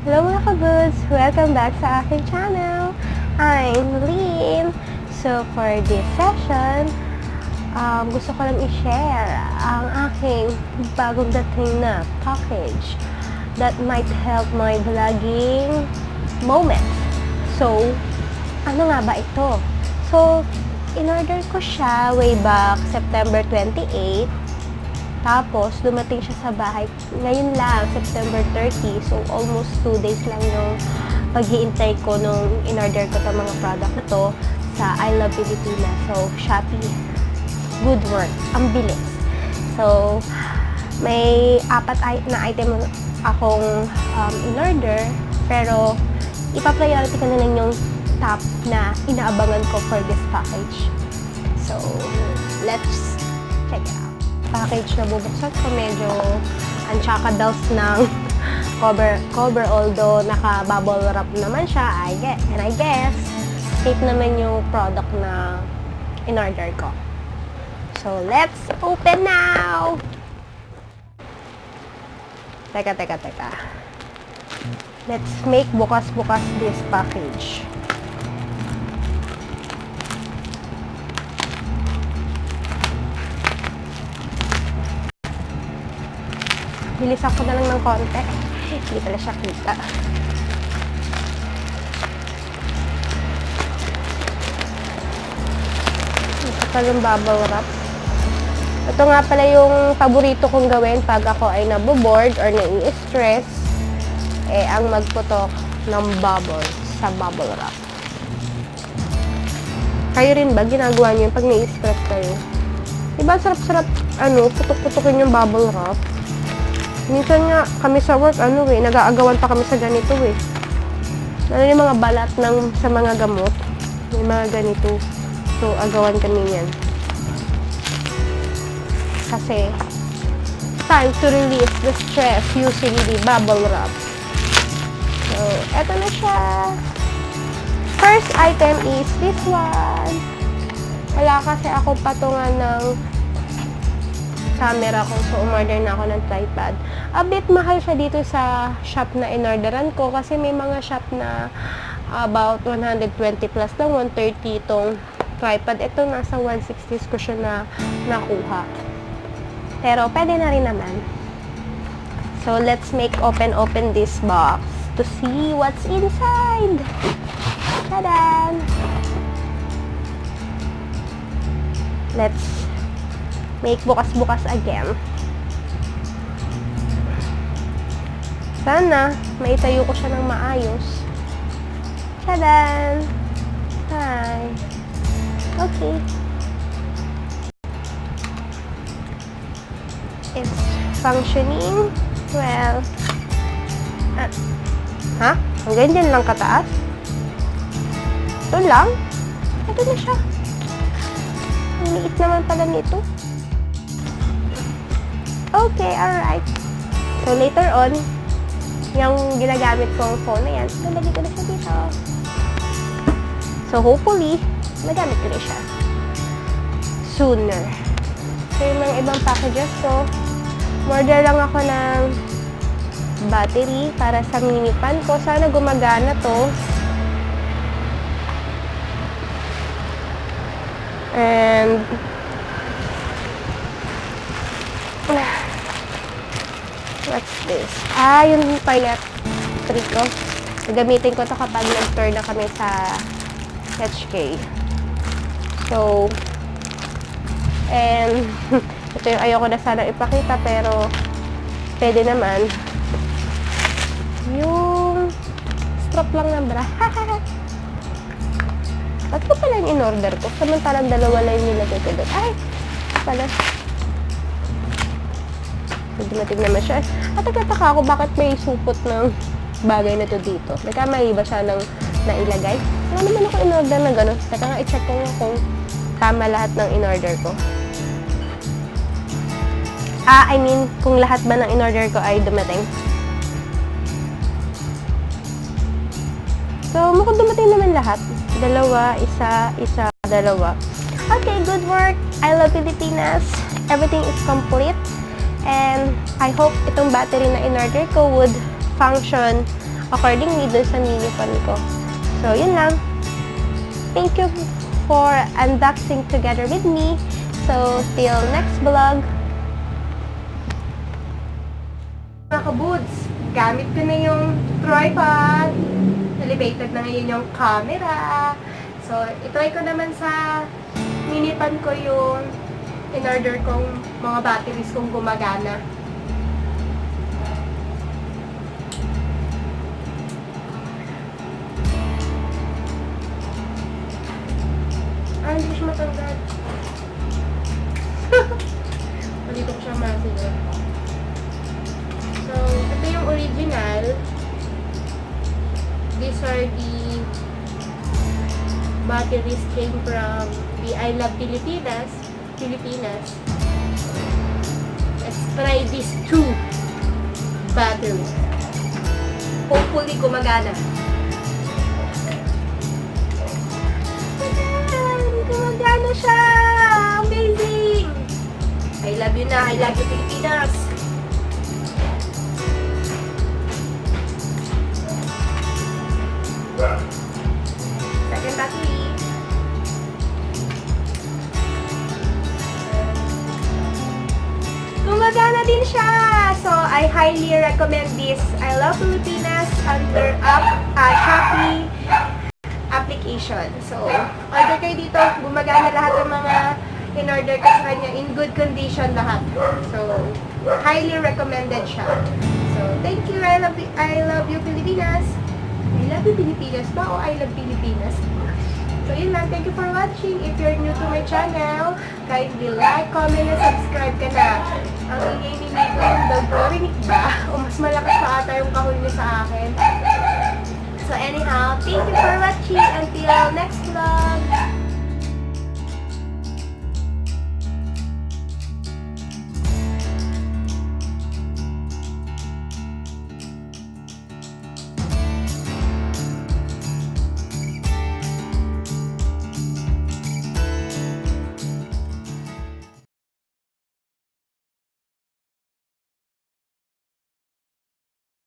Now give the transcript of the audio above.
Hello mga ka-goods! Welcome back sa aking channel! I'm Lynn! So for this session, gusto ko lang i-share ang aking bagong dating na package that might help my vlogging moment. So, ano nga ba ito? So, in-order ko siya way back September 28. Tapos, dumating siya sa bahay ngayon lang, September 30. So, almost 2 days lang yung pag-iintay ko nung in-order ko itong mga product na to sa IlovePilipinas. So, Shopee. Good work. Ang bilis. So, may 4 na item akong in-order. Pero, ipa-priority ko na lang yung top na inaabangan ko for this package. So, let's check it out. Package na bubuksan ko, medyo unchakadals ng cover although naka-bubble wrap naman siya, I guess safe naman yung product na in-order ko. So, let's open now! Teka. Let's make bukas-bukas this package. Bilisan ko na lang ng konti. Hindi pala siya kita. Ito pala yung bubble wrap. Ito nga pala yung paborito kong gawin pag ako ay naboboard or nai-stress. Ang magputok ng bubble sa bubble wrap. Kayo rin ba? Ginagawa niyo pag nai-stress kayo? Diba sarap-sarap putok-putokin yung bubble wrap? Minsan nga, kami sa work, nag-aagawan pa kami sa ganito Lalo yung mga balat sa mga gamot. May mga ganito. So, agawan kami yan. Kasi, time to release the stress using the bubble wrap. So, eto na siya. First item is this one. Wala kasi ako patungan ng camera ko. So, umorder na ako ng tripod. A bit mahal siya dito sa shop na inorderan ko kasi may mga shop na about 120 plus lang, 130 itong tripod. Ito nasa 160s ko siya na nakuha. Pero, pwede na rin naman. So, let's make open this box to see what's inside. Tadan! Let's make bukas-bukas again. Sana, maitayo ko siya ng maayos. Tadan! Hi! Okay. It's functioning well. Hanggang dyan lang kataas? Ito lang? Ito na siya. Ang liit naman pala nito. Okay, alright. So, later on, yung ginagamit kong phone na yan, nalagay ko na siya dito. So, hopefully, magamit ko na siya sooner. So, yung mga ibang packages ko, order lang ako ng battery para sa mini fan ko. Sana gumagana to. And what's this? Yung toilet trick ko. Gagamitin ko to kapag nag-tour na kami sa HK. So, and ito yung ayoko na sana ipakita pero pwede naman. Yung strap lang ng bra. Ba't ko pala yung in-order ko? Samantalang dalawa lang yung nilagay ko doon. Ay! Pala. Dumating naman siya. At nagtataka ako bakit may supot ng bagay na to dito. Nagkamali ba siya ng nailagay? Wala naman ako in-order na gano'n. Teka nga, i-check ko nga kung tama lahat ng in-order ko. I mean, kung lahat ba ng in-order ko ay dumating. So, mukhang dumating naman lahat. Dalawa, isa, dalawa. Okay, good work. IlovePilipinas. Everything is complete. And I hope itong battery na in-order ko would function accordingly dun sa mini pan ko. So, yun lang. Thank you for unboxing together with me. So, till next vlog. Mga kabuds, gamit ko na yung tripod. Elevated na ngayon yung camera. So, itry ko naman sa minipan ko yung in-order kong mga batteries kung gumagana. Hindi siya matanggal. Hindi ko siya masin. So, ito yung original. These are the batteries came from the IlovePilipinas. Let's try these two batteries. Hopefully, gumagana. Gumagana siya! Amazing! I love you na. I love you, Pilipinas! Second battery. Gumagana din siya! So, I highly recommend this IlovePilipinas under Shopee application. So, order kayo dito. Gumagana lahat ng mga in-order ko sa kanya. In good condition lahat. So, highly recommended siya. So, thank you. I love you, Pilipinas. I love you, Pilipinas ba? O I love Pilipinas? So, yun lang. Thank you for watching. If you're new to my channel, kindly like, comment, and subscribe ka na. Ang ingay ni Nico yung dog ko. Rinig ba? O mas malakas pa ata yung kahon niya sa akin. So anyhow, thank you for watching. Until next vlog.